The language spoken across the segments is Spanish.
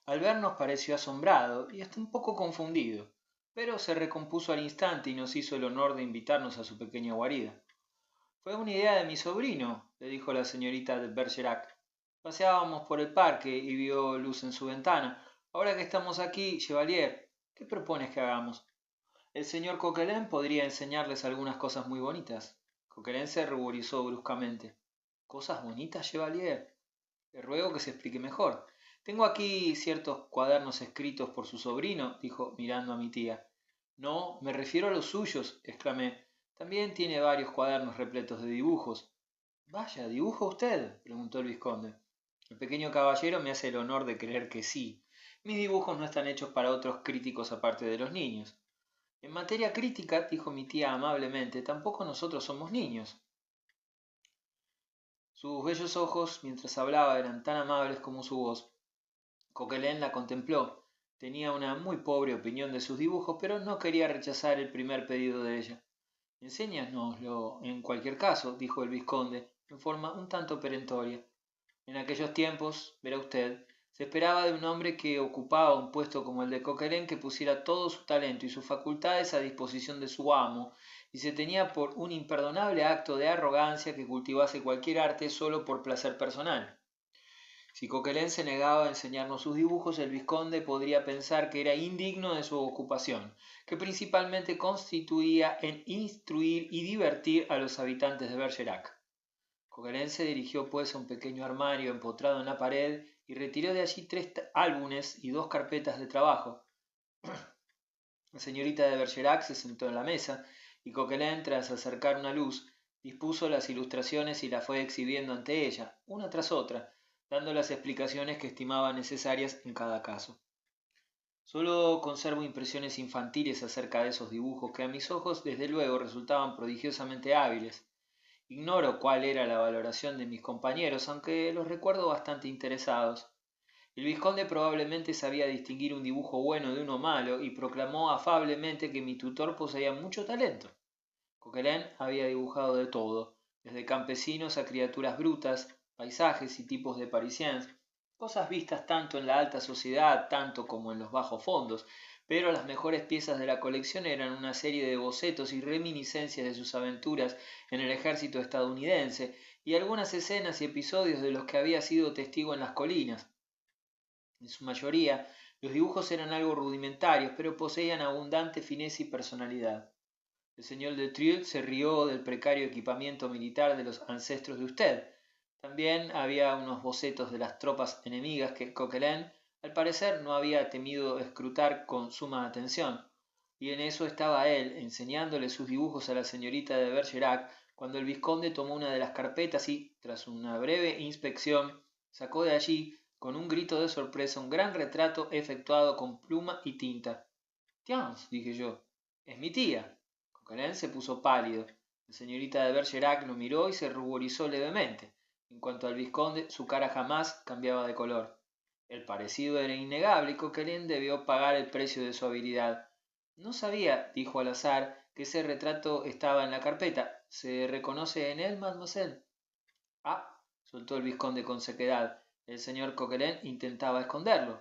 Al vernos pareció asombrado y hasta un poco confundido, pero se recompuso al instante y nos hizo el honor de invitarnos a su pequeña guarida. Fue una idea de mi sobrino, le dijo la señorita de Bergerac. Paseábamos por el parque y vio luz en su ventana. Ahora que estamos aquí, Chevalier, ¿qué propones que hagamos? El señor Coquelin podría enseñarles algunas cosas muy bonitas. Coquelin se ruborizó bruscamente. ¿Cosas bonitas, Chevalier? Le ruego que se explique mejor. Tengo aquí ciertos cuadernos escritos por su sobrino, dijo mirando a mi tía. No, me refiero a los suyos, exclamé. También tiene varios cuadernos repletos de dibujos. Vaya, ¿dibuja usted? Preguntó el vizconde. El pequeño caballero me hace el honor de creer que sí. Mis dibujos no están hechos para otros críticos aparte de los niños. En materia crítica, dijo mi tía amablemente, tampoco nosotros somos niños. Sus bellos ojos, mientras hablaba, eran tan amables como su voz. Coquelin la contempló. Tenía una muy pobre opinión de sus dibujos, pero no quería rechazar el primer pedido de ella. Enséñanoslo en cualquier caso, dijo el vizconde, en forma un tanto perentoria. En aquellos tiempos, verá usted, se esperaba de un hombre que ocupaba un puesto como el de Coquelin que pusiera todo su talento y sus facultades a disposición de su amo, y se tenía por un imperdonable acto de arrogancia que cultivase cualquier arte solo por placer personal. Si Coquelin se negaba a enseñarnos sus dibujos, el vizconde podría pensar que era indigno de su ocupación, que principalmente constituía en instruir y divertir a los habitantes de Bergerac. Coquelin se dirigió pues a un pequeño armario empotrado en la pared y retiró de allí tres álbumes y dos carpetas de trabajo. La señorita de Bergerac se sentó en la mesa y Coquelin, tras acercar una luz, dispuso las ilustraciones y las fue exhibiendo ante ella, una tras otra, dando las explicaciones que estimaba necesarias en cada caso. Solo conservo impresiones infantiles acerca de esos dibujos que a mis ojos desde luego resultaban prodigiosamente hábiles. Ignoro cuál era la valoración de mis compañeros, aunque los recuerdo bastante interesados. El vizconde probablemente sabía distinguir un dibujo bueno de uno malo y proclamó afablemente que mi tutor poseía mucho talento. Coquelin había dibujado de todo, desde campesinos a criaturas brutas, paisajes y tipos de parisiens, cosas vistas tanto en la alta sociedad tanto como en los bajos fondos, pero las mejores piezas de la colección eran una serie de bocetos y reminiscencias de sus aventuras en el ejército estadounidense y algunas escenas y episodios de los que había sido testigo en las colinas. En su mayoría, los dibujos eran algo rudimentarios, pero poseían abundante fineza y personalidad. El señor de Trioul se rió del precario equipamiento militar de los ancestros de usted. También había unos bocetos de las tropas enemigas que Coquelin, al parecer, no había temido escrutar con suma atención. Y en eso estaba él, enseñándole sus dibujos a la señorita de Bergerac, cuando el vizconde tomó una de las carpetas y, tras una breve inspección, sacó de allí, con un grito de sorpresa, un gran retrato efectuado con pluma y tinta. «Tiens», dije yo, «es mi tía». Coquelin se puso pálido. La señorita de Bergerac lo miró y se ruborizó levemente. En cuanto al vizconde, su cara jamás cambiaba de color. El parecido era innegable y Coquelin debió pagar el precio de su habilidad. No sabía, dijo al azar, que ese retrato estaba en la carpeta. ¿Se reconoce en él, mademoiselle? Ah, soltó el vizconde con sequedad. El señor Coquelin intentaba esconderlo.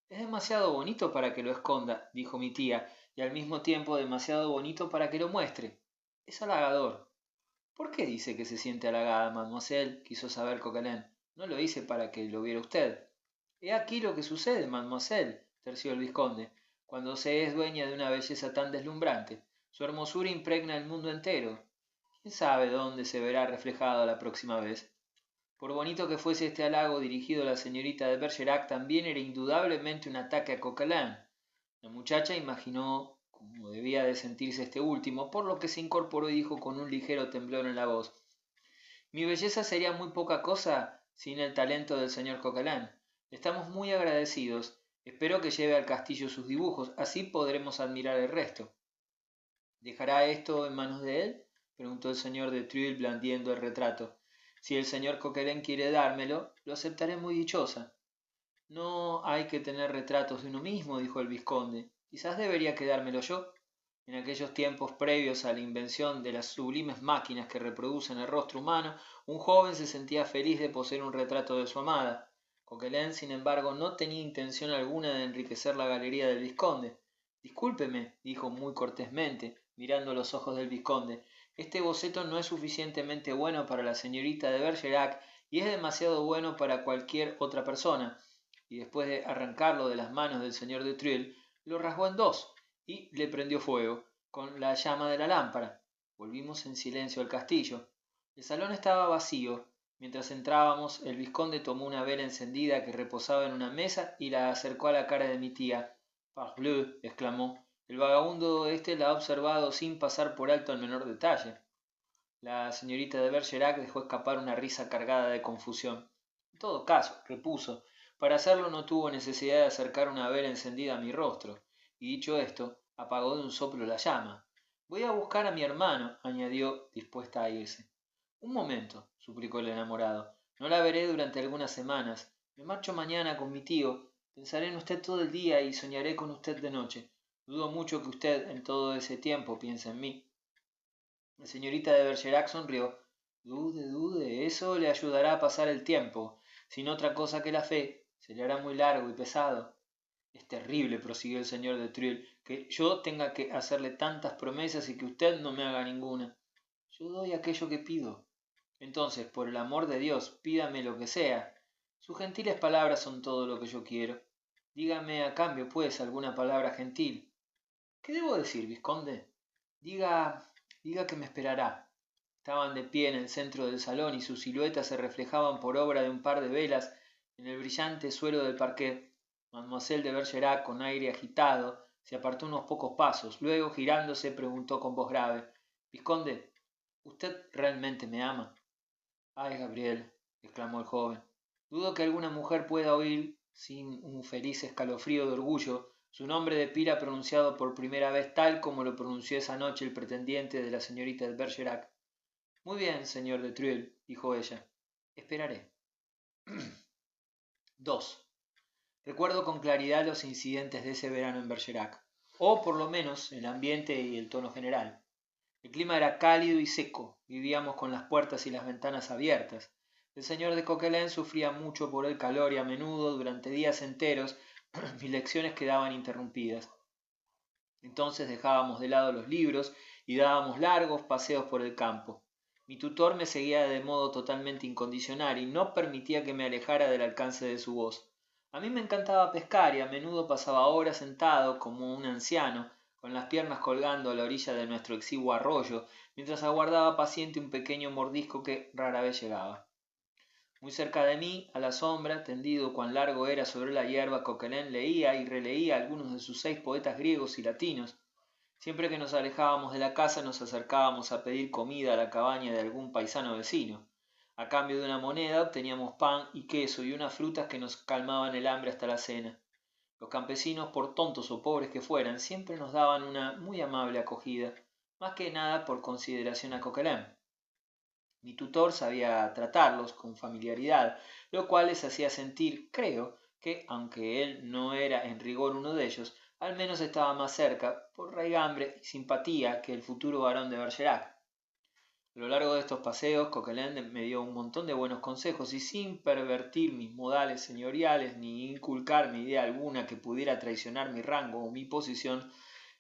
Es demasiado bonito para que lo esconda, dijo mi tía, y al mismo tiempo demasiado bonito para que lo muestre. Es halagador. ¿Por qué dice que se siente halagada, mademoiselle? Quiso saber Coquelin. No lo hice para que lo viera usted. He aquí lo que sucede, mademoiselle, terció el vizconde, cuando se es dueña de una belleza tan deslumbrante. Su hermosura impregna el mundo entero. ¿Quién sabe dónde se verá reflejado la próxima vez? Por bonito que fuese este halago dirigido a la señorita de Bergerac, también era indudablemente un ataque a Coquelin. La muchacha imaginó cómo debía de sentirse este último, por lo que se incorporó y dijo con un ligero temblor en la voz: «Mi belleza sería muy poca cosa sin el talento del señor Coquelin. Estamos muy agradecidos. Espero que lleve al castillo sus dibujos, así podremos admirar el resto». «¿Dejará esto en manos de él?», preguntó el señor de Treuil blandiendo el retrato. «Si el señor Coquelin quiere dármelo, lo aceptaré muy dichosa». «No hay que tener retratos de uno mismo», dijo el vizconde. «Quizás debería quedármelo yo». En aquellos tiempos previos a la invención de las sublimes máquinas que reproducen el rostro humano, un joven se sentía feliz de poseer un retrato de su amada. Coquelin, sin embargo, no tenía intención alguna de enriquecer la galería del vizconde. Discúlpeme, dijo muy cortésmente, mirando los ojos del vizconde, este boceto no es suficientemente bueno para la señorita de Bergerac y es demasiado bueno para cualquier otra persona. Y después de arrancarlo de las manos del señor de Treuil, lo rasgó en dos y le prendió fuego con la llama de la lámpara. Volvimos en silencio al castillo. El salón estaba vacío. Mientras entrábamos, el vizconde tomó una vela encendida que reposaba en una mesa y la acercó a la cara de mi tía. «Parbleu», exclamó, «el vagabundo este la ha observado sin pasar por alto el menor detalle». La señorita de Bergerac dejó escapar una risa cargada de confusión. «En todo caso», repuso, «para hacerlo no tuvo necesidad de acercar una vela encendida a mi rostro». Y dicho esto, apagó de un soplo la llama. «Voy a buscar a mi hermano», añadió, dispuesta a irse. «Un momento», suplicó el enamorado. «No la veré durante algunas semanas. Me marcho mañana con mi tío. Pensaré en usted todo el día y soñaré con usted de noche. Dudo mucho que usted en todo ese tiempo piense en mí». La señorita de Bergerac sonrió. Dude, eso le ayudará a pasar el tiempo. Sin otra cosa que la fe, se le hará muy largo y pesado. Es terrible, prosiguió el señor de Treuil, que yo tenga que hacerle tantas promesas y que usted no me haga ninguna. Yo doy aquello que pido. Entonces, por el amor de Dios, pídame lo que sea. Sus gentiles palabras son todo lo que yo quiero. Dígame a cambio, pues, alguna palabra gentil. ¿Qué debo decir, vizconde? Diga que me esperará. Estaban de pie en el centro del salón y sus siluetas se reflejaban por obra de un par de velas en el brillante suelo del parquet. Mademoiselle de Bergerac, con aire agitado, se apartó unos pocos pasos. Luego, girándose, preguntó con voz grave: «Vizconde, ¿usted realmente me ama?» «Ay, Gabriel», exclamó el joven, «dudo que alguna mujer pueda oír sin un feliz escalofrío de orgullo su nombre de pila pronunciado por primera vez tal como lo pronunció esa noche el pretendiente de la señorita de Bergerac». «Muy bien, señor de Treuil», dijo ella, «esperaré». 2. Recuerdo con claridad los incidentes de ese verano en Bergerac, o por lo menos el ambiente y el tono general. El clima era cálido y seco, vivíamos con las puertas y las ventanas abiertas. El señor de Coquelin sufría mucho por el calor y a menudo, durante días enteros, mis lecciones quedaban interrumpidas. Entonces dejábamos de lado los libros y dábamos largos paseos por el campo. Mi tutor me seguía de modo totalmente incondicional y no permitía que me alejara del alcance de su voz. A mí me encantaba pescar y a menudo pasaba horas sentado como un anciano, con las piernas colgando a la orilla de nuestro exiguo arroyo, mientras aguardaba paciente un pequeño mordisco que rara vez llegaba. Muy cerca de mí, a la sombra, tendido cuán largo era sobre la hierba, Coquelin leía y releía algunos de sus 6 poetas griegos y latinos. Siempre que nos alejábamos de la casa nos acercábamos a pedir comida a la cabaña de algún paisano vecino. A cambio de una moneda obteníamos pan y queso y unas frutas que nos calmaban el hambre hasta la cena. Los campesinos, por tontos o pobres que fueran, siempre nos daban una muy amable acogida, más que nada por consideración a Coquelin. Mi tutor sabía tratarlos con familiaridad, lo cual les hacía sentir, creo, que, aunque él no era en rigor uno de ellos, al menos estaba más cerca, por raigambre y simpatía, que el futuro barón de Bergerac. A lo largo de estos paseos, Coquelin me dio un montón de buenos consejos y sin pervertir mis modales señoriales ni inculcarme idea alguna que pudiera traicionar mi rango o mi posición,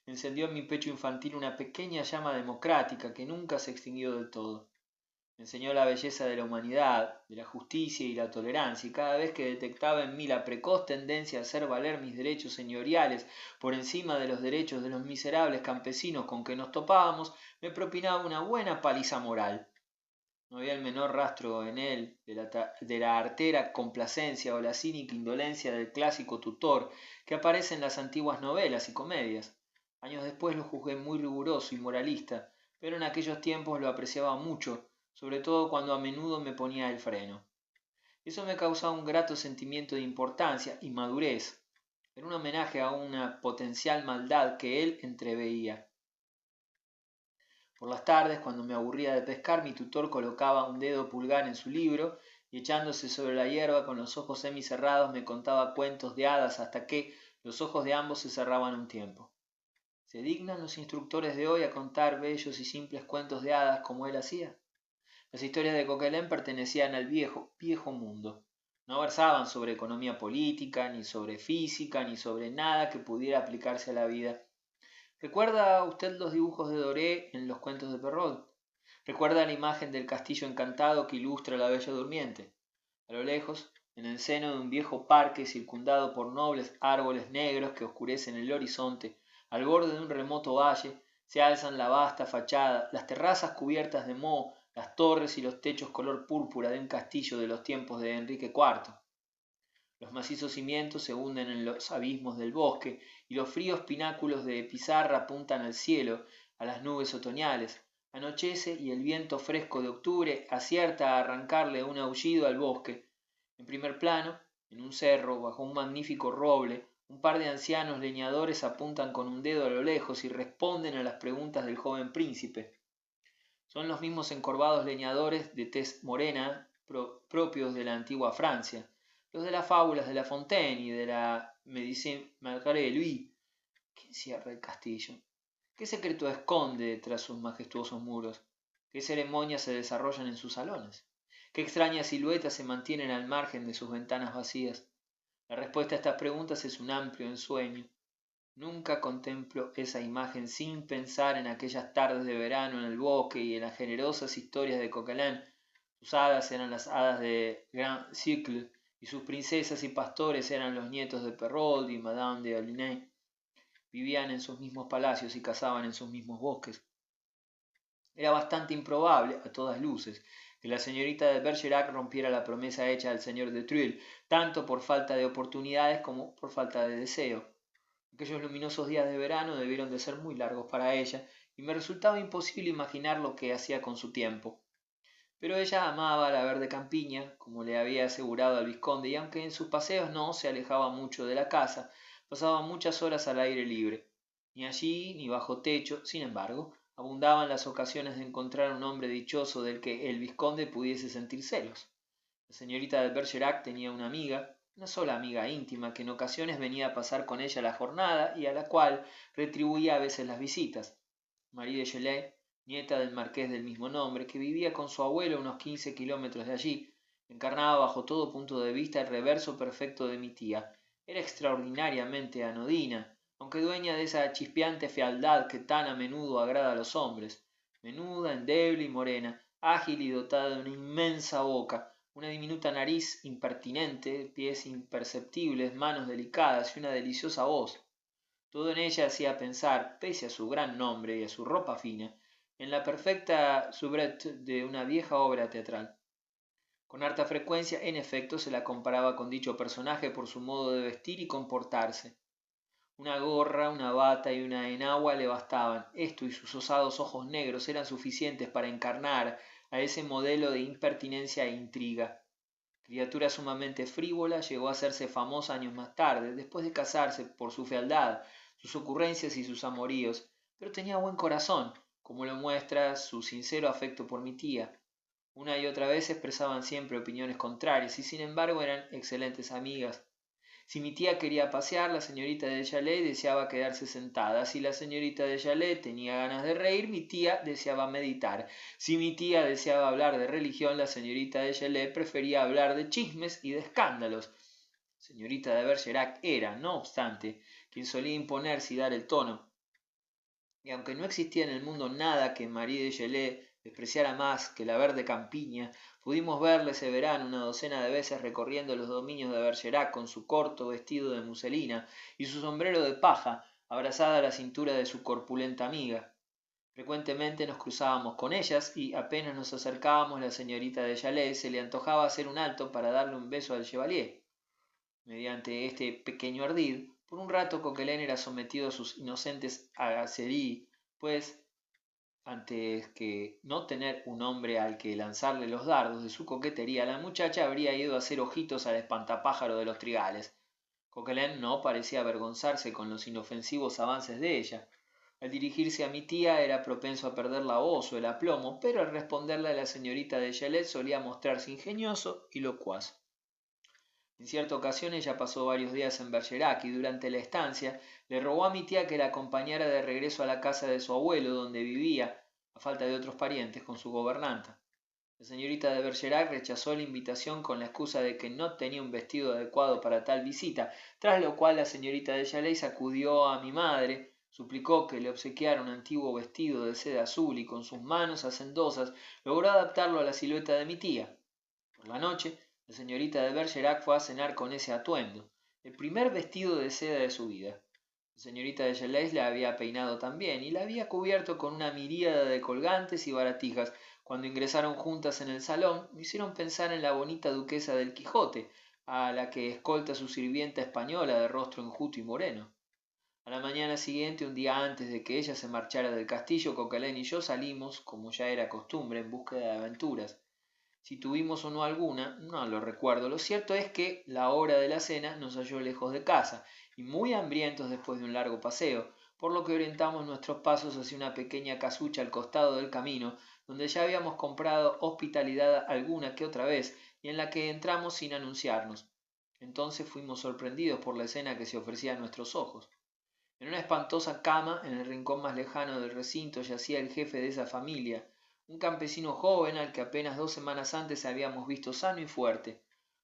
encendió en mi pecho infantil una pequeña llama democrática que nunca se extinguió del todo. Me enseñó la belleza de la humanidad, de la justicia y la tolerancia, y cada vez que detectaba en mí la precoz tendencia a hacer valer mis derechos señoriales por encima de los derechos de los miserables campesinos con que nos topábamos, me propinaba una buena paliza moral. No había el menor rastro en él de la artera complacencia o la cínica indolencia del clásico tutor que aparece en las antiguas novelas y comedias. Años después lo juzgué muy riguroso y moralista, pero en aquellos tiempos lo apreciaba mucho, sobre todo cuando a menudo me ponía el freno. Eso me causaba un grato sentimiento de importancia y madurez. Era un homenaje a una potencial maldad que él entreveía. Por las tardes, cuando me aburría de pescar, mi tutor colocaba un dedo pulgar en su libro y echándose sobre la hierba con los ojos semicerrados me contaba cuentos de hadas hasta que los ojos de ambos se cerraban un tiempo. ¿Se dignan los instructores de hoy a contar bellos y simples cuentos de hadas como él hacía? Las historias de Coquelin pertenecían al viejo mundo. No versaban sobre economía política, ni sobre física, ni sobre nada que pudiera aplicarse a la vida. ¿Recuerda usted los dibujos de Doré en los cuentos de Perrault? ¿Recuerda la imagen del castillo encantado que ilustra la Bella Durmiente? A lo lejos, en el seno de un viejo parque circundado por nobles árboles negros que oscurecen el horizonte, al borde de un remoto valle, se alzan la vasta fachada, las terrazas cubiertas de moho, las torres y los techos color púrpura de un castillo de los tiempos de Enrique IV. Los macizos cimientos se hunden en los abismos del bosque y los fríos pináculos de pizarra apuntan al cielo, a las nubes otoñales. Anochece y el viento fresco de octubre acierta a arrancarle un aullido al bosque. En primer plano, en un cerro, bajo un magnífico roble, un par de ancianos leñadores apuntan con un dedo a lo lejos y responden a las preguntas del joven príncipe. Son los mismos encorvados leñadores de tez morena propios de la antigua Francia, los de las fábulas de La Fontaine y de la Médecine Malgré Lui. ¿Quién cierra el castillo? ¿Qué secreto esconde tras sus majestuosos muros? ¿Qué ceremonias se desarrollan en sus salones? ¿Qué extrañas siluetas se mantienen al margen de sus ventanas vacías? La respuesta a estas preguntas es un amplio ensueño. Nunca contemplo esa imagen sin pensar en aquellas tardes de verano en el bosque y en las generosas historias de Coquelin. Sus hadas eran las hadas de Grand Cycle y sus princesas y pastores eran los nietos de Perrault y Madame de Aulnay. Vivían en sus mismos palacios y cazaban en sus mismos bosques. Era bastante improbable, a todas luces, que la señorita de Bergerac rompiera la promesa hecha al señor de Treuil, tanto por falta de oportunidades como por falta de deseo. Aquellos luminosos días de verano debieron de ser muy largos para ella, y me resultaba imposible imaginar lo que hacía con su tiempo. Pero ella amaba la verde campiña, como le había asegurado al vizconde, y aunque en sus paseos no se alejaba mucho de la casa, pasaba muchas horas al aire libre. Ni allí ni bajo techo, sin embargo, abundaban las ocasiones de encontrar un hombre dichoso del que el vizconde pudiese sentir celos. La señorita de Bergerac tenía una amiga, una sola amiga íntima, que en ocasiones venía a pasar con ella la jornada y a la cual retribuía a veces las visitas. Marie de Gelée, nieta del marqués del mismo nombre, que vivía con su abuelo a unos 15 kilómetros de allí, encarnaba bajo todo punto de vista el reverso perfecto de mi tía. Era extraordinariamente anodina, aunque dueña de esa chispeante fealdad que tan a menudo agrada a los hombres, menuda, endeble y morena, ágil y dotada de una inmensa boca, una diminuta nariz impertinente, pies imperceptibles, manos delicadas y una deliciosa voz. Todo en ella hacía pensar, pese a su gran nombre y a su ropa fina, en la perfecta soubrette de una vieja obra teatral. Con harta frecuencia, en efecto, se la comparaba con dicho personaje por su modo de vestir y comportarse. Una gorra, una bata y una enagua le bastaban. Esto y sus osados ojos negros eran suficientes para encarnar a ese modelo de impertinencia e intriga. Criatura sumamente frívola, llegó a hacerse famosa años más tarde, después de casarse, por su fealdad, sus ocurrencias y sus amoríos, pero tenía buen corazón, como lo muestra su sincero afecto por mi tía. Una y otra vez expresaban siempre opiniones contrarias y sin embargo eran excelentes amigas. Si mi tía quería pasear, la señorita de Chalet deseaba quedarse sentada. Si la señorita de Chalet tenía ganas de reír, mi tía deseaba meditar. Si mi tía deseaba hablar de religión, la señorita de Chalet prefería hablar de chismes y de escándalos. La señorita de Bergerac era, no obstante, quien solía imponerse y dar el tono. Y aunque no existía en el mundo nada que Marie de Chalet despreciara más que la verde campiña, pudimos verle ese verano una docena de veces recorriendo los dominios de Bergerac con su corto vestido de muselina y su sombrero de paja, abrazada a la cintura de su corpulenta amiga. Frecuentemente nos cruzábamos con ellas y apenas nos acercábamos la señorita de Chalet se le antojaba hacer un alto para darle un beso al chevalier. Mediante este pequeño ardid, por un rato Coquelin era sometido a sus inocentes agaceries, pues antes que no tener un hombre al que lanzarle los dardos de su coquetería, la muchacha habría ido a hacer ojitos al espantapájaro de los trigales. Coquelin no parecía avergonzarse con los inofensivos avances de ella. Al dirigirse a mi tía era propenso a perder la voz o el aplomo, pero al responderle a la señorita de Chalet solía mostrarse ingenioso y locuaz. En cierta ocasión ella pasó varios días en Bergerac y durante la estancia le rogó a mi tía que la acompañara de regreso a la casa de su abuelo, donde vivía, a falta de otros parientes, con su gobernanta. La señorita de Bergerac rechazó la invitación con la excusa de que no tenía un vestido adecuado para tal visita, tras lo cual la señorita de Chalais acudió a mi madre, suplicó que le obsequiara un antiguo vestido de seda azul y con sus manos hacendosas logró adaptarlo a la silueta de mi tía. Por la noche, la señorita de Bergerac fue a cenar con ese atuendo, el primer vestido de seda de su vida. La señorita de Chalais la había peinado también y la había cubierto con una miríada de colgantes y baratijas. Cuando ingresaron juntas en el salón, me hicieron pensar en la bonita duquesa del Quijote, a la que escolta su sirvienta española de rostro enjuto y moreno. A la mañana siguiente, un día antes de que ella se marchara del castillo, Coquelin y yo salimos, como ya era costumbre, en búsqueda de aventuras. Si tuvimos o no alguna, no lo recuerdo. Lo cierto es que la hora de la cena nos halló lejos de casa y muy hambrientos después de un largo paseo, por lo que orientamos nuestros pasos hacia una pequeña casucha al costado del camino, donde ya habíamos comprado hospitalidad alguna que otra vez y en la que entramos sin anunciarnos. Entonces fuimos sorprendidos por la escena que se ofrecía a nuestros ojos. En una espantosa cama, en el rincón más lejano del recinto, yacía el jefe de esa familia, un campesino joven al que apenas 2 semanas antes habíamos visto sano y fuerte.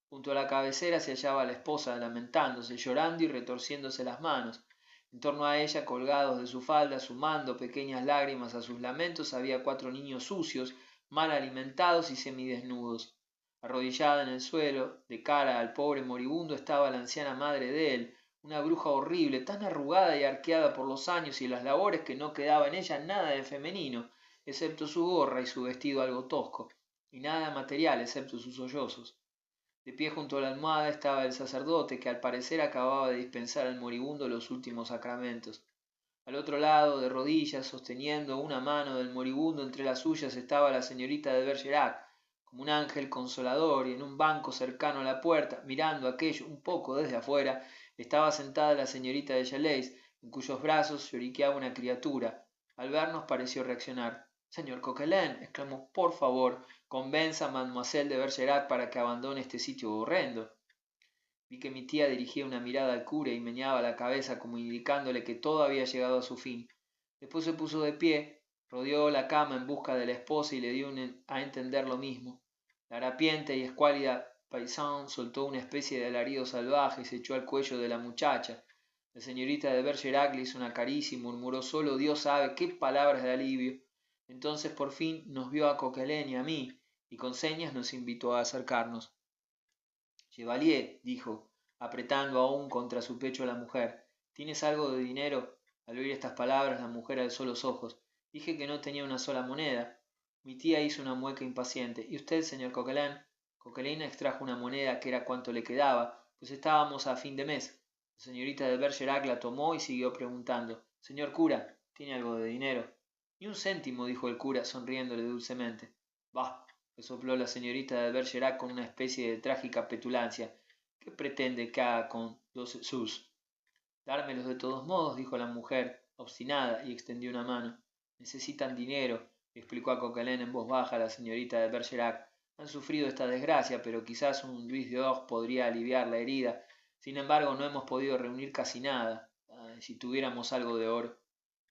Junto a la cabecera se hallaba la esposa, lamentándose, llorando y retorciéndose las manos. En torno a ella, colgados de su falda, sumando pequeñas lágrimas a sus lamentos, había 4 niños sucios, mal alimentados y semidesnudos. Arrodillada en el suelo, de cara al pobre moribundo, estaba la anciana madre de él, una bruja horrible, tan arrugada y arqueada por los años y las labores que no quedaba en ella nada de femenino, excepto su gorra y su vestido algo tosco, y nada material excepto sus sollozos. De pie junto a la almohada estaba el sacerdote, que al parecer acababa de dispensar al moribundo los últimos sacramentos. Al otro lado, de rodillas, sosteniendo una mano del moribundo entre las suyas, estaba la señorita de Bergerac, como un ángel consolador, y en un banco cercano a la puerta, mirando aquello un poco desde afuera, estaba sentada la señorita de Chalais, en cuyos brazos lloriqueaba una criatura. Al vernos pareció reaccionar. Señor Coquelin, exclamó, por favor, convenza a mademoiselle de Bergerac para que abandone este sitio horrendo. Vi que mi tía dirigía una mirada al cura y meneaba la cabeza como indicándole que todo había llegado a su fin. Después se puso de pie, rodeó la cama en busca de la esposa y le dio a entender lo mismo. La harapienta y escuálida paysanne soltó una especie de alarido salvaje y se echó al cuello de la muchacha. La señorita de Bergerac le hizo una caricia y murmuró solo Dios sabe qué palabras de alivio. Entonces por fin nos vio a Coquelin y a mí, y con señas nos invitó a acercarnos. Chevalier, dijo, apretando aún contra su pecho a la mujer, ¿tienes algo de dinero? Al oír estas palabras la mujer alzó los ojos. Dije que no tenía una sola moneda. Mi tía hizo una mueca impaciente. ¿Y usted, señor Coquelin? Coquelin extrajo una moneda que era cuanto le quedaba, pues estábamos a fin de mes. La señorita de Bergerac la tomó y siguió preguntando. Señor cura, ¿tiene algo de dinero? Ni un céntimo, dijo el cura, sonriéndole dulcemente. Bah, resopló la señorita de Bergerac con una especie de trágica petulancia. ¿Qué pretende que haga con los sus? Dármelos de todos modos, dijo la mujer, obstinada, y extendió una mano. Necesitan dinero, explicó a Coquelin en voz baja la señorita de Bergerac. Han sufrido esta desgracia, pero quizás un Luis de Or podría aliviar la herida. Sin embargo, no hemos podido reunir casi nada. Ay, si tuviéramos algo de oro.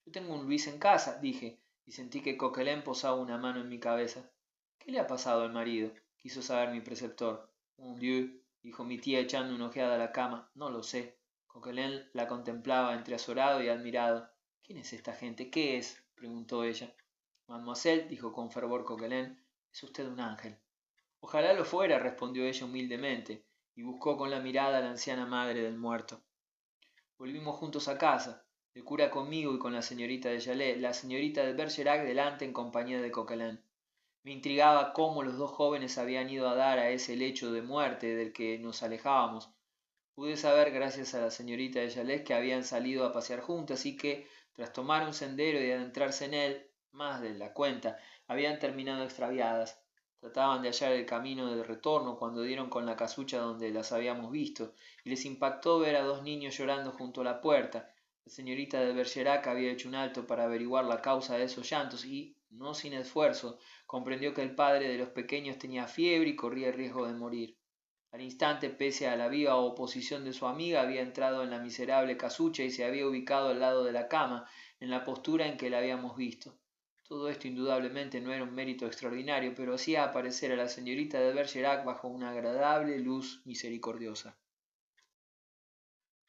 Yo tengo un Luis en casa, dije, y sentí que Coquelin posaba una mano en mi cabeza. ¿Qué le ha pasado al marido? Quiso saber mi preceptor. Mon Dieu, dijo mi tía echando una ojeada a la cama. No lo sé. Coquelin la contemplaba entre azorado y admirado. ¿Quién es esta gente? ¿Qué es? Preguntó ella. Mademoiselle, dijo con fervor Coquelin, es usted un ángel. Ojalá lo fuera, respondió ella humildemente, y buscó con la mirada a la anciana madre del muerto. Volvimos juntos a casa, el cura conmigo y con la señorita de Chalais, la señorita de Bergerac delante en compañía de Coquelin. Me intrigaba cómo los dos jóvenes habían ido a dar a ese lecho de muerte del que nos alejábamos. Pude saber, gracias a la señorita de Chalais, que habían salido a pasear juntas y que, tras tomar un sendero y adentrarse en él, más de la cuenta, habían terminado extraviadas. Trataban de hallar el camino de retorno cuando dieron con la casucha donde las habíamos visto, y les impactó ver a 2 niños llorando junto a la puerta. La señorita de Bergerac había hecho un alto para averiguar la causa de esos llantos y, no sin esfuerzo, comprendió que el padre de los pequeños tenía fiebre y corría el riesgo de morir. Al instante, pese a la viva oposición de su amiga, había entrado en la miserable casucha y se había ubicado al lado de la cama, en la postura en que la habíamos visto. Todo esto indudablemente no era un mérito extraordinario, pero hacía aparecer a la señorita de Bergerac bajo una agradable luz misericordiosa.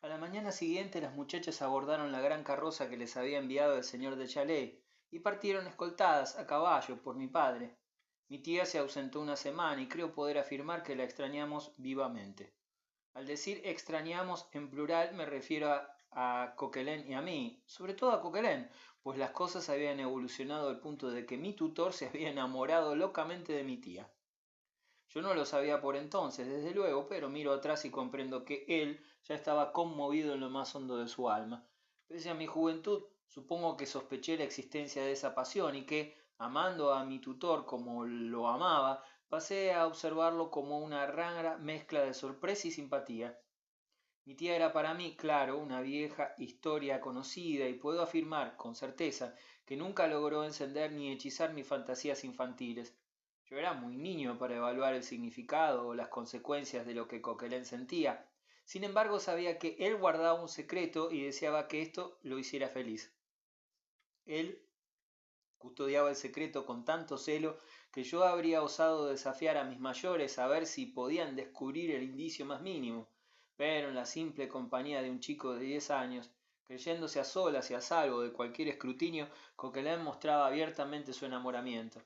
A la mañana siguiente las muchachas abordaron la gran carroza que les había enviado el señor de Chalais y partieron escoltadas a caballo por mi padre. Mi tía se ausentó una semana y creo poder afirmar que la extrañamos vivamente. Al decir extrañamos en plural me refiero a Coquelin y a mí, sobre todo a Coquelin, pues las cosas habían evolucionado al punto de que mi tutor se había enamorado locamente de mi tía. Yo no lo sabía por entonces, desde luego, pero miro atrás y comprendo que él ya estaba conmovido en lo más hondo de su alma. Pese a mi juventud, supongo que sospeché la existencia de esa pasión y que, amando a mi tutor como lo amaba, pasé a observarlo como una rara mezcla de sorpresa y simpatía. Mi tía era para mí, claro, una vieja historia conocida y puedo afirmar con certeza que nunca logró encender ni hechizar mis fantasías infantiles. Yo era muy niño para evaluar el significado o las consecuencias de lo que Coquelin sentía. Sin embargo, sabía que él guardaba un secreto y deseaba que esto lo hiciera feliz. Él custodiaba el secreto con tanto celo que yo habría osado desafiar a mis mayores a ver si podían descubrir el indicio más mínimo, pero en la simple compañía de un chico de 10 años, creyéndose a solas y a salvo de cualquier escrutinio, Coquelin mostraba abiertamente su enamoramiento.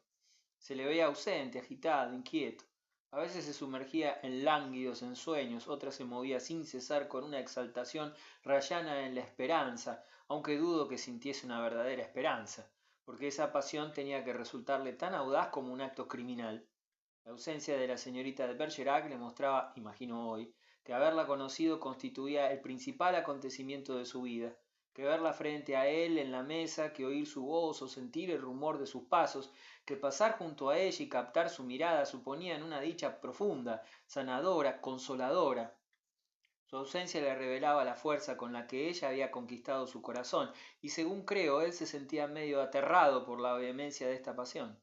Se le veía ausente, agitado, inquieto. A veces se sumergía en lánguidos ensueños, otras se movía sin cesar con una exaltación rayana en la esperanza, aunque dudo que sintiese una verdadera esperanza, porque esa pasión tenía que resultarle tan audaz como un acto criminal. La ausencia de la señorita de Bergerac le mostraba, imagino hoy, que haberla conocido constituía el principal acontecimiento de su vida, que verla frente a él en la mesa, que oír su voz o sentir el rumor de sus pasos, que pasar junto a ella y captar su mirada suponían una dicha profunda, sanadora, consoladora. Su ausencia le revelaba la fuerza con la que ella había conquistado su corazón, y según creo, él se sentía medio aterrado por la vehemencia de esta pasión.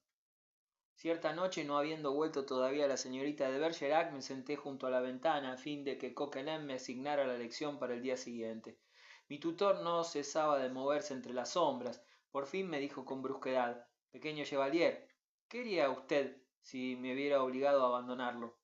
Cierta noche, no habiendo vuelto todavía la señorita de Bergerac, me senté junto a la ventana a fin de que Coquelin me asignara la lección para el día siguiente. Mi tutor no cesaba de moverse entre las sombras. Por fin me dijo con brusquedad: Pequeño Chevalier, ¿qué haría usted si me viera obligado a abandonarlo?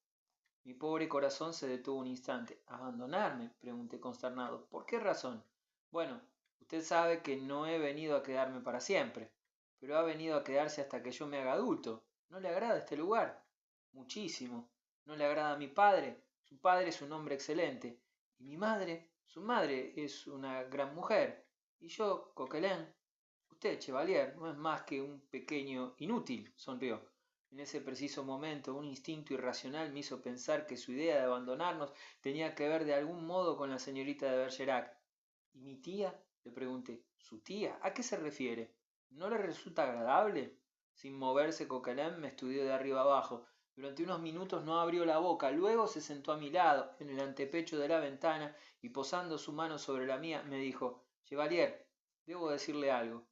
Mi pobre corazón se detuvo un instante. ¿Abandonarme? Pregunté consternado. ¿Por qué razón? Bueno, usted sabe que no he venido a quedarme para siempre, pero ha venido a quedarse hasta que yo me haga adulto. ¿No le agrada este lugar? Muchísimo. ¿No le agrada a mi padre? Su padre es un hombre excelente. ¿Y mi madre? Su madre es una gran mujer. ¿Y yo, Coquelin? Usted, Chevalier, no es más que un pequeño inútil, sonrió. En ese preciso momento, un instinto irracional me hizo pensar que su idea de abandonarnos tenía que ver de algún modo con la señorita de Bergerac. ¿Y mi tía? Le pregunté. ¿Su tía? ¿A qué se refiere? ¿No le resulta agradable? Sin moverse, Coquelin me estudió de arriba abajo. Durante unos minutos no abrió la boca, luego se sentó a mi lado, en el antepecho de la ventana, y posando su mano sobre la mía, me dijo: Chevalier, debo decirle algo.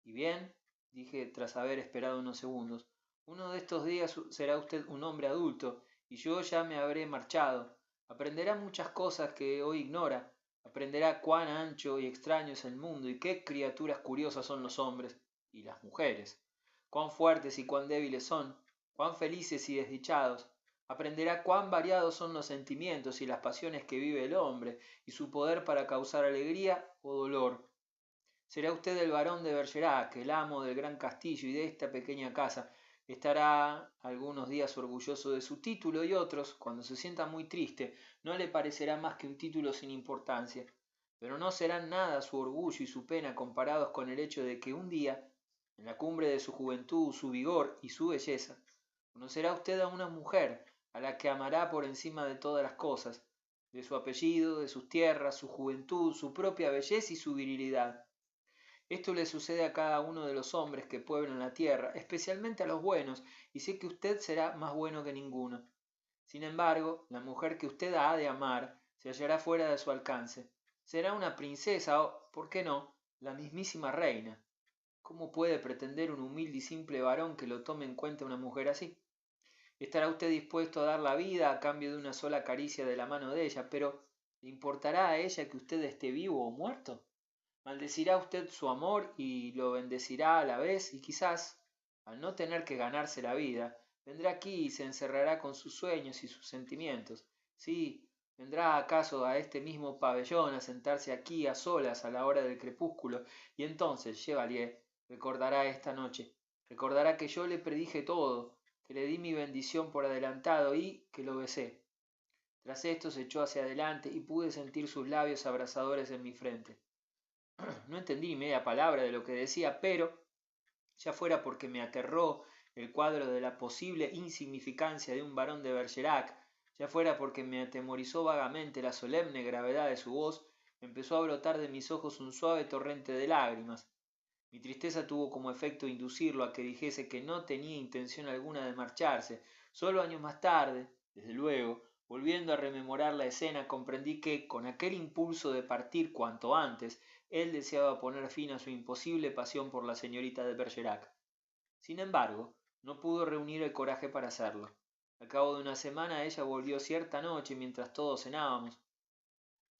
¿Y bien? Dije tras haber esperado unos segundos. Uno de estos días será usted un hombre adulto, y yo ya me habré marchado. Aprenderá muchas cosas que hoy ignora. Aprenderá cuán ancho y extraño es el mundo y qué criaturas curiosas son los hombres y las mujeres. Cuán fuertes y cuán débiles son, cuán felices y desdichados. Aprenderá cuán variados son los sentimientos y las pasiones que vive el hombre y su poder para causar alegría o dolor. Será usted el barón de Bergerac, el amo del gran castillo y de esta pequeña casa. Estará algunos días orgulloso de su título y otros, cuando se sienta muy triste, no le parecerá más que un título sin importancia. Pero no serán nada su orgullo y su pena comparados con el hecho de que un día, en la cumbre de su juventud, su vigor y su belleza, conocerá usted a una mujer a la que amará por encima de todas las cosas, de su apellido, de sus tierras, su juventud, su propia belleza y su virilidad. Esto le sucede a cada uno de los hombres que pueblan la tierra, especialmente a los buenos, y sé que usted será más bueno que ninguno. Sin embargo, la mujer que usted ha de amar se hallará fuera de su alcance. Será una princesa o, ¿por qué no?, la mismísima reina. ¿Cómo puede pretender un humilde y simple varón que lo tome en cuenta una mujer así? Estará usted dispuesto a dar la vida a cambio de una sola caricia de la mano de ella, pero ¿le importará a ella que usted esté vivo o muerto? Maldecirá usted su amor y lo bendecirá a la vez, y quizás, al no tener que ganarse la vida, vendrá aquí y se encerrará con sus sueños y sus sentimientos. Sí, vendrá acaso a este mismo pabellón a sentarse aquí a solas a la hora del crepúsculo, y entonces, Chevalier, recordará esta noche, recordará que yo le predije todo, que le di mi bendición por adelantado y que lo besé. Tras esto se echó hacia adelante y pude sentir sus labios abrasadores en mi frente. No entendí ni media palabra de lo que decía, pero, ya fuera porque me aterró el cuadro de la posible insignificancia de un barón de Bergerac, ya fuera porque me atemorizó vagamente la solemne gravedad de su voz, empezó a brotar de mis ojos un suave torrente de lágrimas. Mi tristeza tuvo como efecto inducirlo a que dijese que no tenía intención alguna de marcharse. Solo años más tarde, desde luego, volviendo a rememorar la escena, comprendí que, con aquel impulso de partir cuanto antes, él deseaba poner fin a su imposible pasión por la señorita de Bergerac. Sin embargo, no pudo reunir el coraje para hacerlo. Al cabo de una semana ella volvió cierta noche mientras todos cenábamos.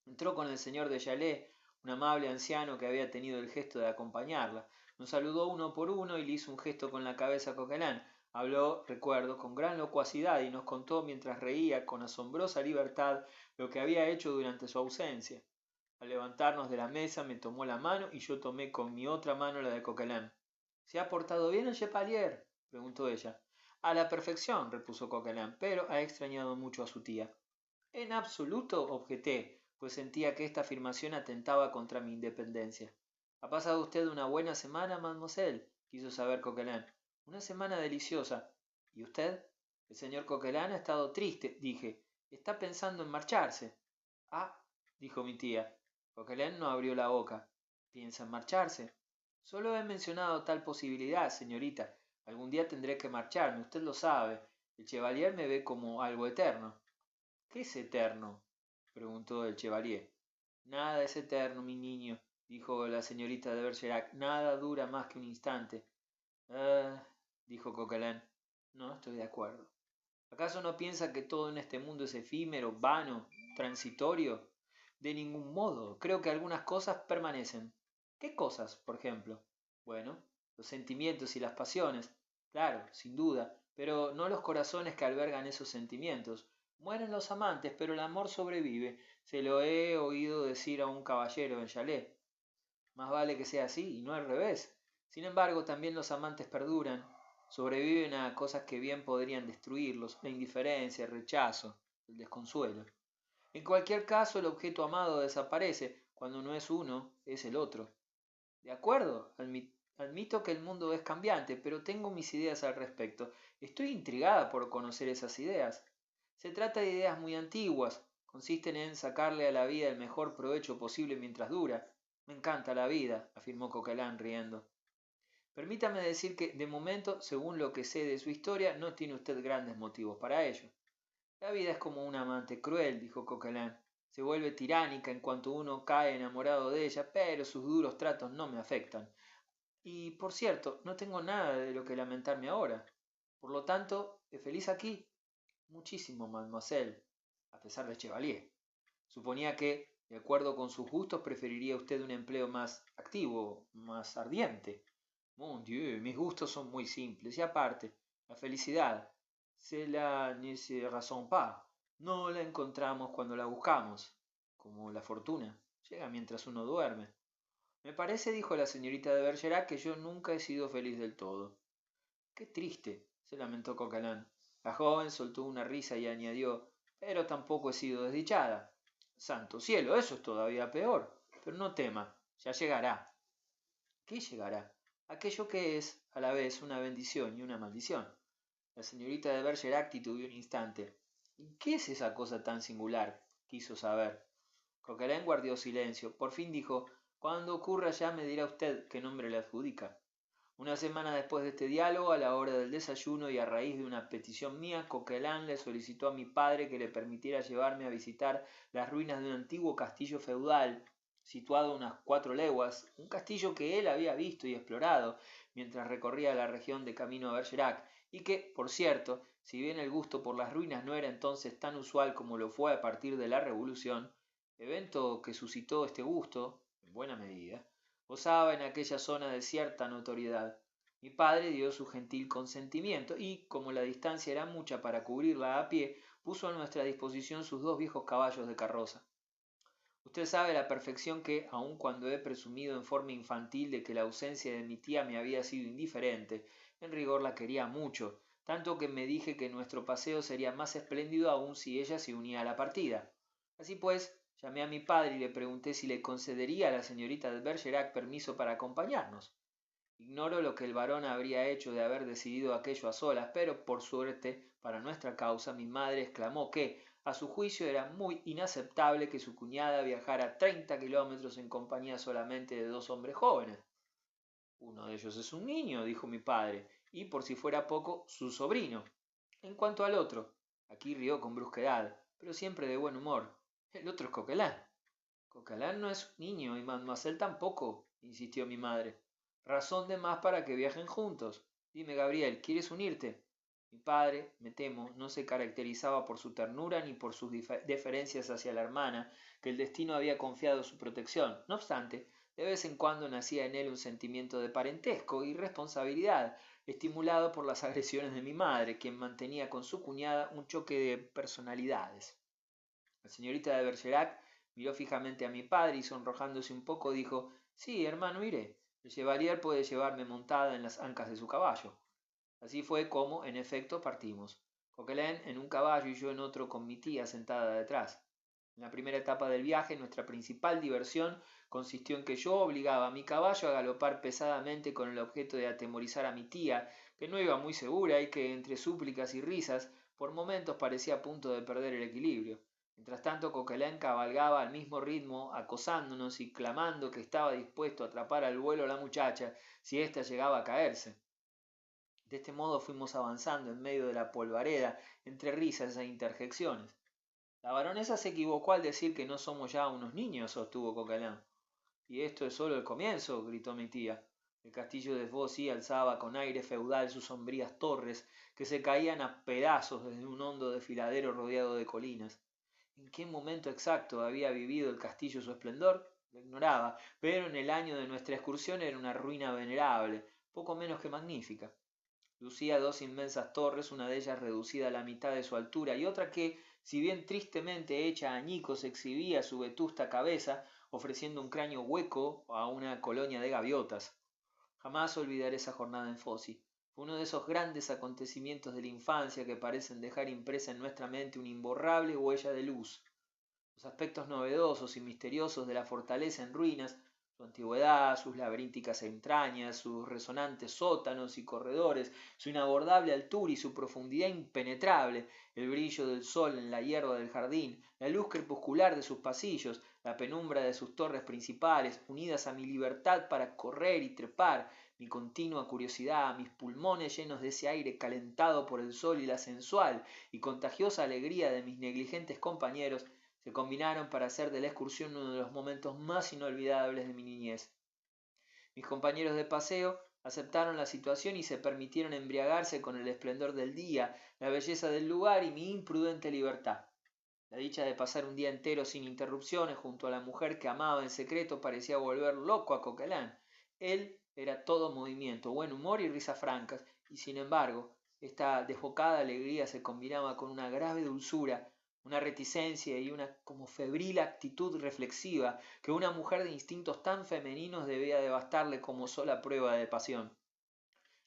Entró con el señor de Chalais, un amable anciano que había tenido el gesto de acompañarla. Nos saludó uno por uno y le hizo un gesto con la cabeza a Coquelin. Habló, recuerdo, con gran locuacidad y nos contó mientras reía con asombrosa libertad lo que había hecho durante su ausencia. Al levantarnos de la mesa me tomó la mano y yo tomé con mi otra mano la de Coquelin. ¿Se ha portado bien el Chevalier?, preguntó ella. A la perfección, repuso Coquelin, pero ha extrañado mucho a su tía. En absoluto, objeté, pues sentía que esta afirmación atentaba contra mi independencia. ¿Ha pasado usted una buena semana, mademoiselle?, quiso saber Coquelin. Una semana deliciosa. ¿Y usted? El señor Coquelin ha estado triste, dije. Está pensando en marcharse. Ah, dijo mi tía. Coquelin no abrió la boca. ¿Piensa en marcharse? Solo he mencionado tal posibilidad, señorita. Algún día tendré que marcharme, usted lo sabe. El chevalier me ve como algo eterno. ¿Qué es eterno?, preguntó el chevalier. Nada es eterno, mi niño, dijo la señorita de Bergerac. Nada dura más que un instante. Dijo Coquelin. No estoy de acuerdo. ¿Acaso no piensa que todo en este mundo es efímero, vano, transitorio? De ningún modo. Creo que algunas cosas permanecen. ¿Qué cosas, por ejemplo? Bueno, los sentimientos y las pasiones. Claro, sin duda, pero no los corazones que albergan esos sentimientos. Mueren los amantes, pero el amor sobrevive. Se lo he oído decir a un caballero en Chalais. Más vale que sea así, y no al revés. Sin embargo, también los amantes perduran, sobreviven a cosas que bien podrían destruirlos, la indiferencia, el rechazo, el desconsuelo. En cualquier caso, el objeto amado desaparece, cuando no es uno, es el otro. De acuerdo, admito que el mundo es cambiante, pero tengo mis ideas al respecto. Estoy intrigada por conocer esas ideas. Se trata de ideas muy antiguas, consisten en sacarle a la vida el mejor provecho posible mientras dura. Me encanta la vida, afirmó Coquelin riendo. Permítame decir que, de momento, según lo que sé de su historia, no tiene usted grandes motivos para ello. La vida es como un amante cruel, dijo Coquelin. Se vuelve tiránica en cuanto uno cae enamorado de ella, pero sus duros tratos no me afectan. Y, por cierto, no tengo nada de lo que lamentarme ahora. Por lo tanto, ¿es feliz aquí? Muchísimo, mademoiselle, a pesar de Chevalier. Suponía que, de acuerdo con sus gustos, preferiría usted un empleo más activo, más ardiente. Mon Dieu, mis gustos son muy simples. Y aparte, la felicidad, cela ne se raisonne pas. No la encontramos cuando la buscamos, como la fortuna. Llega mientras uno duerme. Me parece, dijo la señorita de Bergerac, que yo nunca he sido feliz del todo. Qué triste, se lamentó Coquelin. La joven soltó una risa y añadió, pero tampoco he sido desdichada. Santo cielo, eso es todavía peor. Pero no tema, ya llegará. ¿Qué llegará? Aquello que es, a la vez, una bendición y una maldición. La señorita de Bergerac titubeó un instante. ¿Y qué es esa cosa tan singular?, quiso saber. Coquelin guardó silencio. Por fin dijo, cuando ocurra ya me dirá usted qué nombre le adjudica. Una semana después de este diálogo, a la hora del desayuno y a raíz de una petición mía, Coquelin le solicitó a mi padre que le permitiera llevarme a visitar las ruinas de un antiguo castillo feudal situado a unas 4 leguas, un castillo que él había visto y explorado mientras recorría la región de camino a Bergerac, y que, por cierto, si bien el gusto por las ruinas no era entonces tan usual como lo fue a partir de la Revolución, evento que suscitó este gusto, en buena medida, Gozaba en aquella zona de cierta notoriedad. Mi padre dio su gentil consentimiento y, como la distancia era mucha para cubrirla a pie, puso a nuestra disposición sus dos viejos caballos de carroza. Usted sabe a la perfección que, aun cuando he presumido en forma infantil de que la ausencia de mi tía me había sido indiferente, en rigor la quería mucho, tanto que me dije que nuestro paseo sería más espléndido aún si ella se unía a la partida. Así pues, llamé a mi padre y le pregunté si le concedería a la señorita de Bergerac permiso para acompañarnos. Ignoro lo que el varón habría hecho de haber decidido aquello a solas, pero por suerte, para nuestra causa, mi madre exclamó que, a su juicio, era muy inaceptable que su cuñada viajara 30 kilómetros en compañía solamente de dos hombres jóvenes. Uno de ellos es un niño, dijo mi padre, y por si fuera poco, su sobrino. En cuanto al otro, aquí rió con brusquedad, pero siempre de buen humor. El otro es Coquelin. Coquelin no es un niño y mademoiselle tampoco, insistió mi madre. Razón de más para que viajen juntos. Dime, Gabriel, ¿quieres unirte? Mi padre, me temo, no se caracterizaba por su ternura ni por sus deferencias hacia la hermana, que el destino había confiado su protección. No obstante, de vez en cuando nacía en él un sentimiento de parentesco y responsabilidad, estimulado por las agresiones de mi madre, quien mantenía con su cuñada un choque de personalidades. La señorita de Bergerac miró fijamente a mi padre y sonrojándose un poco dijo: sí, hermano, iré. El chevalier puede llevarme montada en las ancas de su caballo. Así fue como, en efecto, partimos. Coquelin en un caballo y yo en otro con mi tía sentada detrás. En la primera etapa del viaje, nuestra principal diversión consistió en que yo obligaba a mi caballo a galopar pesadamente con el objeto de atemorizar a mi tía, que no iba muy segura y que, entre súplicas y risas, por momentos parecía a punto de perder el equilibrio. Mientras tanto, Coquelin cabalgaba al mismo ritmo, acosándonos y clamando que estaba dispuesto a atrapar al vuelo a la muchacha si ésta llegaba a caerse. De este modo fuimos avanzando en medio de la polvareda, entre risas e interjecciones. La baronesa se equivocó al decir que no somos ya unos niños, sostuvo Coquelin. Y esto es solo el comienzo, gritó mi tía. El castillo de Fossy alzaba con aire feudal sus sombrías torres, que se caían a pedazos desde un hondo desfiladero rodeado de colinas. ¿En qué momento exacto había vivido el castillo su esplendor? Lo ignoraba, pero en el año de nuestra excursión era una ruina venerable, poco menos que magnífica. Lucía dos inmensas torres, una de ellas reducida a la mitad de su altura y otra que, si bien tristemente hecha añicos, exhibía su vetusta cabeza, ofreciendo un cráneo hueco a una colonia de gaviotas. Jamás olvidaré esa jornada en Fossy. Fue uno de esos grandes acontecimientos de la infancia que parecen dejar impresa en nuestra mente una imborrable huella de luz. Los aspectos novedosos y misteriosos de la fortaleza en ruinas, su antigüedad, sus laberínticas entrañas, sus resonantes sótanos y corredores, su inabordable altura y su profundidad impenetrable, el brillo del sol en la hierba del jardín, la luz crepuscular de sus pasillos, la penumbra de sus torres principales, unidas a mi libertad para correr y trepar, mi continua curiosidad, mis pulmones llenos de ese aire calentado por el sol y la sensual y contagiosa alegría de mis negligentes compañeros, se combinaron para hacer de la excursión uno de los momentos más inolvidables de mi niñez. Mis compañeros de paseo aceptaron la situación y se permitieron embriagarse con el esplendor del día, la belleza del lugar y mi imprudente libertad. La dicha de pasar un día entero sin interrupciones junto a la mujer que amaba en secreto parecía volver loco a Coquelin. Él era todo movimiento, buen humor y risas francas, y sin embargo, esta desbocada alegría se combinaba con una grave dulzura, una reticencia y una como febril actitud reflexiva que una mujer de instintos tan femeninos debía de bastarle como sola prueba de pasión.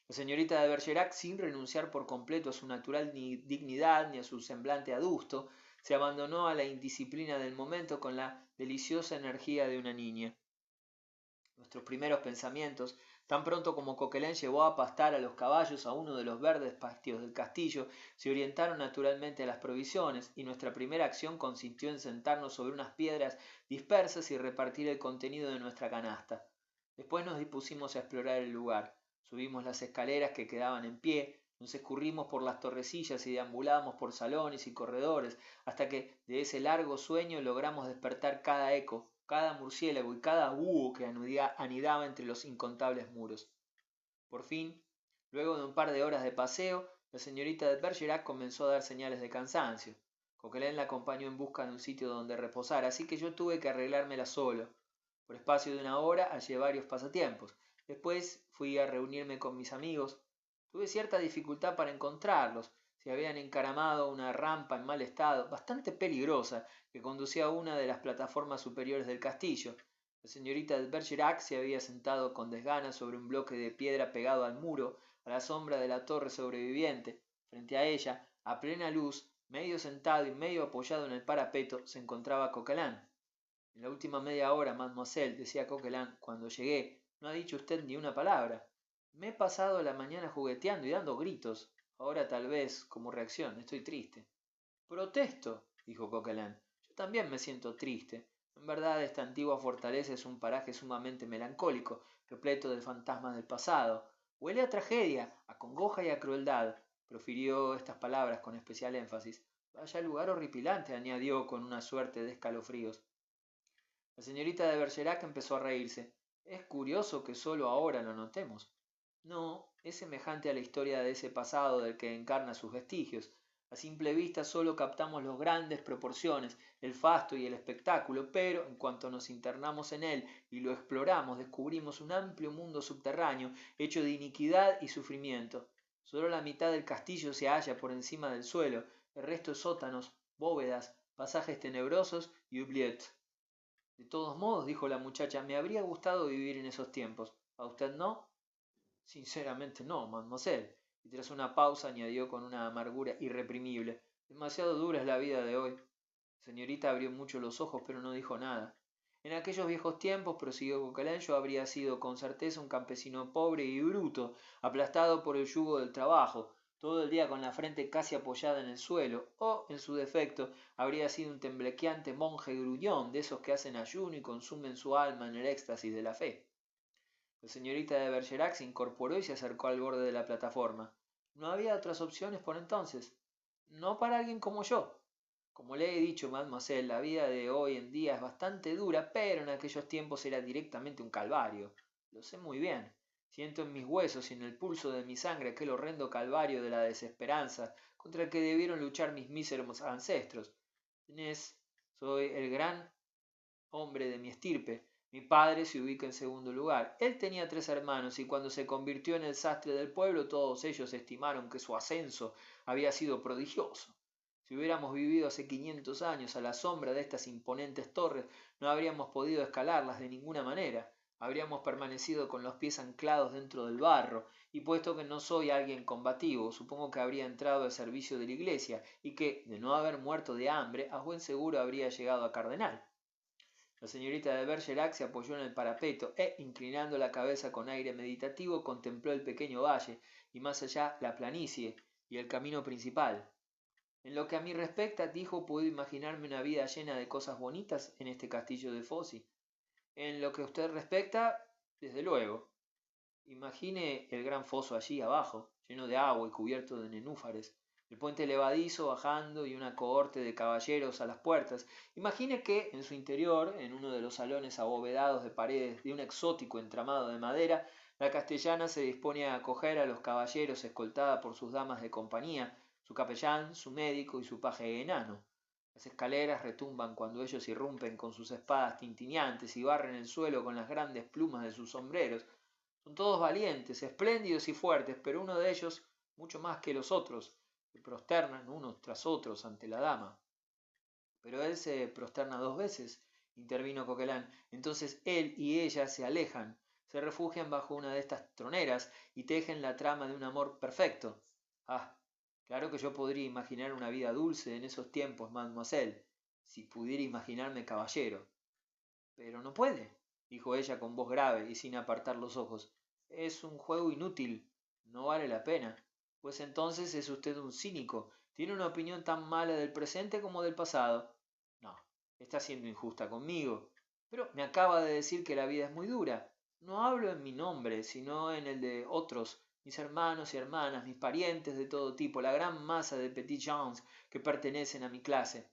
La señorita de Bergerac, sin renunciar por completo a su natural dignidad ni a su semblante adusto, se abandonó a la indisciplina del momento con la deliciosa energía de una niña. Nuestros primeros pensamientos, tan pronto como Coquelin llevó a pastar a los caballos a uno de los verdes patios del castillo, se orientaron naturalmente a las provisiones, y nuestra primera acción consistió en sentarnos sobre unas piedras dispersas y repartir el contenido de nuestra canasta. Después nos dispusimos a explorar el lugar. Subimos las escaleras que quedaban en pie, nos escurrimos por las torrecillas y deambulamos por salones y corredores, hasta que de ese largo sueño logramos despertar cada eco, cada murciélago y cada búho que anidaba entre los incontables muros. Por fin, luego de un par de horas de paseo, la señorita de Bergerac comenzó a dar señales de cansancio. Coquelin la acompañó en busca de un sitio donde reposar, así que yo tuve que arreglármela solo. Por espacio de una hora hallé varios pasatiempos. Después fui a reunirme con mis amigos. Tuve cierta dificultad para encontrarlos. Se habían encaramado una rampa en mal estado, bastante peligrosa, que conducía a una de las plataformas superiores del castillo. La señorita de Bergerac se había sentado con desgana sobre un bloque de piedra pegado al muro, a la sombra de la torre sobreviviente. Frente a ella, a plena luz, medio sentado y medio apoyado en el parapeto, se encontraba Coquelin. En la última media hora, mademoiselle, decía Coquelin, cuando llegué, no ha dicho usted ni una palabra. Me he pasado la mañana jugueteando y dando gritos. Ahora tal vez, como reacción, estoy triste. Protesto, dijo Coquelin. Yo también me siento triste. En verdad, esta antigua fortaleza es un paraje sumamente melancólico, repleto de fantasmas del pasado. Huele a tragedia, a congoja y a crueldad. Profirió estas palabras con especial énfasis. Vaya lugar horripilante, añadió con una suerte de escalofríos. La señorita de Bergerac empezó a reírse. Es curioso que solo ahora lo notemos. No, es semejante a la historia de ese pasado del que encarna sus vestigios. A simple vista solo captamos las grandes proporciones, el fasto y el espectáculo, pero en cuanto nos internamos en él y lo exploramos, descubrimos un amplio mundo subterráneo, hecho de iniquidad y sufrimiento. Solo la mitad del castillo se halla por encima del suelo, el resto es sótanos, bóvedas, pasajes tenebrosos y oubliettes. De todos modos, dijo la muchacha, me habría gustado vivir en esos tiempos. ¿A usted no? Sinceramente no, mademoiselle. Y tras una pausa añadió con una amargura irreprimible. Demasiado dura es la vida de hoy. La señorita abrió mucho los ojos, pero no dijo nada. En aquellos viejos tiempos, prosiguió Coquelin, yo habría sido con certeza un campesino pobre y bruto, aplastado por el yugo del trabajo, todo el día con la frente casi apoyada en el suelo, o, en su defecto, habría sido un temblequeante monje gruñón, de esos que hacen ayuno y consumen su alma en el éxtasis de la fe. La señorita de Bergerac se incorporó y se acercó al borde de la plataforma. ¿No había otras opciones por entonces? No para alguien como yo. Como le he dicho, mademoiselle, la vida de hoy en día es bastante dura, pero en aquellos tiempos era directamente un calvario. Lo sé muy bien. Siento en mis huesos y en el pulso de mi sangre aquel horrendo calvario de la desesperanza contra el que debieron luchar mis míseros ancestros. Inés, soy el gran hombre de mi estirpe. Mi padre se ubica en segundo lugar. Él tenía 3 hermanos y cuando se convirtió en el sastre del pueblo todos ellos estimaron que su ascenso había sido prodigioso. Si hubiéramos vivido hace 500 años a la sombra de estas imponentes torres, no habríamos podido escalarlas de ninguna manera. Habríamos permanecido con los pies anclados dentro del barro, y puesto que no soy alguien combativo, supongo que habría entrado al servicio de la iglesia, y que, de no haber muerto de hambre, a buen seguro habría llegado a cardenal. La señorita de Bergerac se apoyó en el parapeto e, inclinando la cabeza con aire meditativo, contempló el pequeño valle y más allá la planicie y el camino principal. En lo que a mí respecta, dijo, puedo imaginarme una vida llena de cosas bonitas en este castillo de Fossey. En lo que a usted respecta, desde luego. Imagine el gran foso allí abajo, lleno de agua y cubierto de nenúfares, el puente levadizo bajando y una cohorte de caballeros a las puertas. Imagine que en su interior, en uno de los salones abovedados de paredes de un exótico entramado de madera, la castellana se dispone a acoger a los caballeros escoltada por sus damas de compañía, su capellán, su médico y su paje enano. Las escaleras retumban cuando ellos irrumpen con sus espadas tintineantes y barren el suelo con las grandes plumas de sus sombreros. Son todos valientes, espléndidos y fuertes, pero uno de ellos, mucho más que los otros, se prosternan unos tras otros ante la dama. Pero él se prosterna 2 veces, intervino Coquelin. Entonces él y ella se alejan, se refugian bajo una de estas troneras y tejen la trama de un amor perfecto. Ah, claro que yo podría imaginar una vida dulce en esos tiempos, mademoiselle, si pudiera imaginarme caballero. Pero no puede, dijo ella con voz grave y sin apartar los ojos. Es un juego inútil. No vale la pena. Pues entonces es usted un cínico. Tiene una opinión tan mala del presente como del pasado. No, está siendo injusta conmigo. Pero me acaba de decir que la vida es muy dura. No hablo en mi nombre, sino en el de otros, mis hermanos y hermanas, mis parientes de todo tipo, la gran masa de petit gens que pertenecen a mi clase.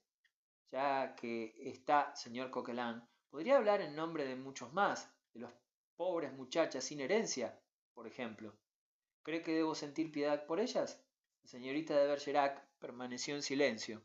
Ya que está, señor Coquelin, podría hablar en nombre de muchos más, de las pobres muchachas sin herencia, por ejemplo. ¿Cree que debo sentir piedad por ellas? La señorita de Bergerac permaneció en silencio.